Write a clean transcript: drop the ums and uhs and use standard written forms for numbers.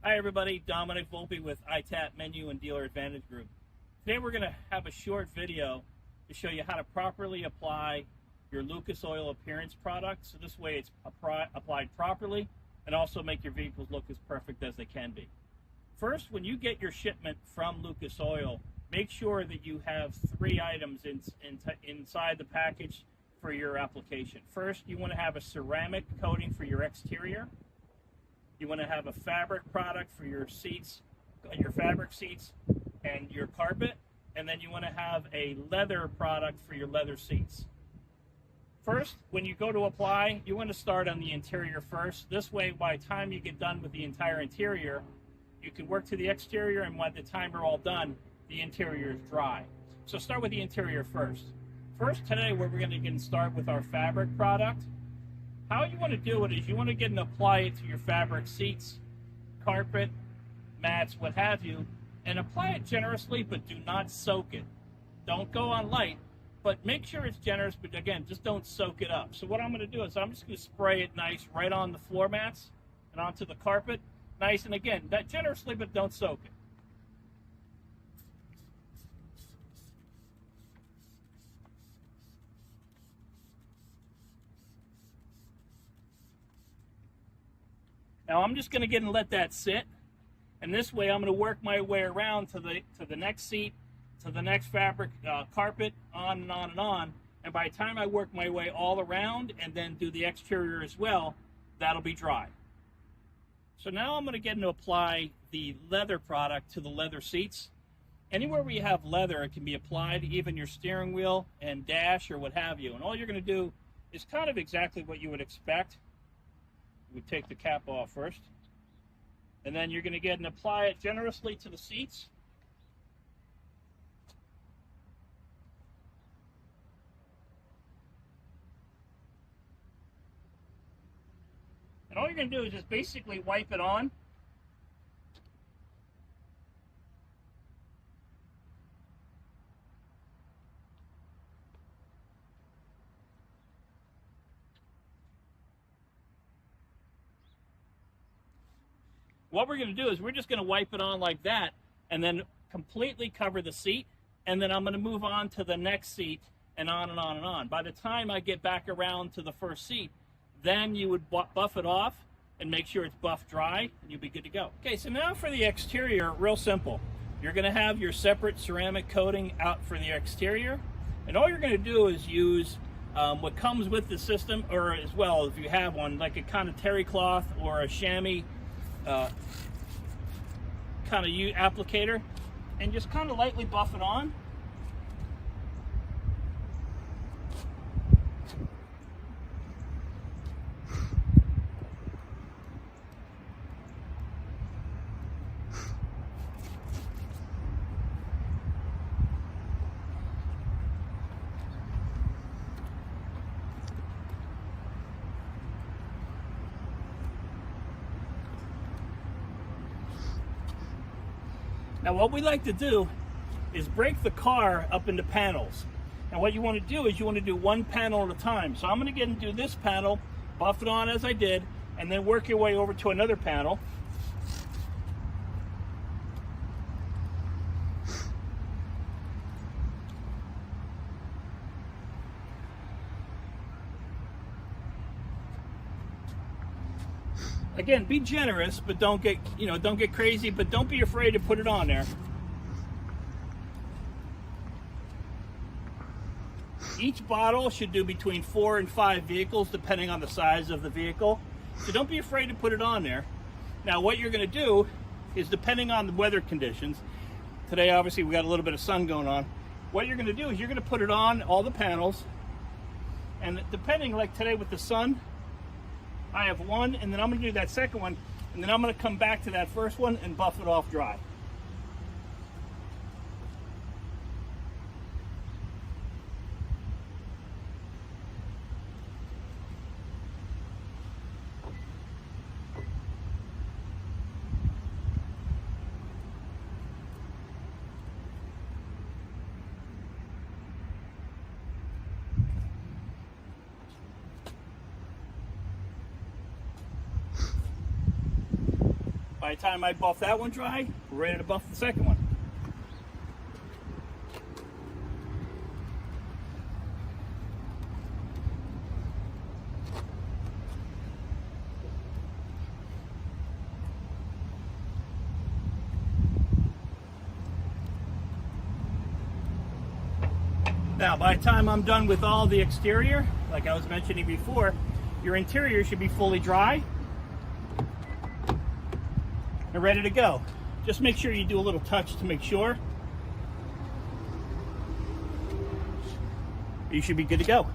Hi everybody, Dominic Volpe with ITAP Menu and Dealer Advantage Group. Today we're going to have a short video to show you how to properly apply your Lucas Oil Appearance product. So this way it's applied properly and also make your vehicles look as perfect as they can be. First, when you get your shipment from Lucas Oil, make sure that you have 3 items inside the package for your application. First, you want to have a ceramic coating for your exterior. You want to have a fabric product for your seats, your fabric seats and your carpet, and then you want to have a leather product for your leather seats. First, when you go to apply, you want to start on the interior first. This way, by the time you get done with the entire interior, you can work to the exterior, and by the time you're all done, the interior is dry. So start with the interior first. First, today we're going to start with our fabric product. How you want to do it is you want to get and apply it to your fabric seats, carpet, mats, what have you, and apply it generously, but do not soak it. Don't go on light, but make sure it's generous, but again, just don't soak it up. So what I'm going to do is I'm just going to spray it nice right on the floor mats and onto the carpet. Nice, and again, that generously, but don't soak it. Now I'm just going to get and let that sit, and this way I'm going to work my way around to the next seat, to the next fabric carpet, on and on and on. And by the time I work my way all around and then do the exterior as well, that'll be dry. So now I'm going to get and apply the leather product to the leather seats. Anywhere where you have leather, it can be applied, even your steering wheel and dash or what have you. And all you're going to do is kind of exactly what you would expect. We take the cap off first, and then you're going to get and apply it generously to the seats. And all you're going to do is just basically wipe it on. What we're going to do is we're just going to wipe it on like that and then completely cover the seat, and then I'm going to move on to the next seat and on and on and on. By the time I get back around to the first seat, then you would buff it off and make sure it's buff dry, and you'll be good to go. Okay, so now for the exterior, real simple. You're going to have your separate ceramic coating out for the exterior, and all you're going to do is use what comes with the system, or as well, if you have one, like a kind of terry cloth or a chamois kind of applicator, and just kind of lightly buff it on. Now what we like to do is break the car up into panels. And what you want to do is you want to do one panel at a time. So I'm going to get and do this panel, buff it on as I did, and then work your way over to another panel. Again, be generous, but don't get crazy, but don't be afraid to put it on there. Each bottle should do between 4 and 5 vehicles, depending on the size of the vehicle. So don't be afraid to put it on there. Now, what you're going to do is, depending on the weather conditions, today obviously we got a little bit of sun going on. What you're going to do is you're going to put it on all the panels, and depending, like today with the sun, I have one, and then I'm going to do that second one, and then I'm going to come back to that first one and buff it off dry. By the time I buff that one dry, we're ready to buff the second one. Now, by the time I'm done with all the exterior, like I was mentioning before, your interior should be fully dry and ready to go. Just make sure you do a little touch to make sure. You should be good to go.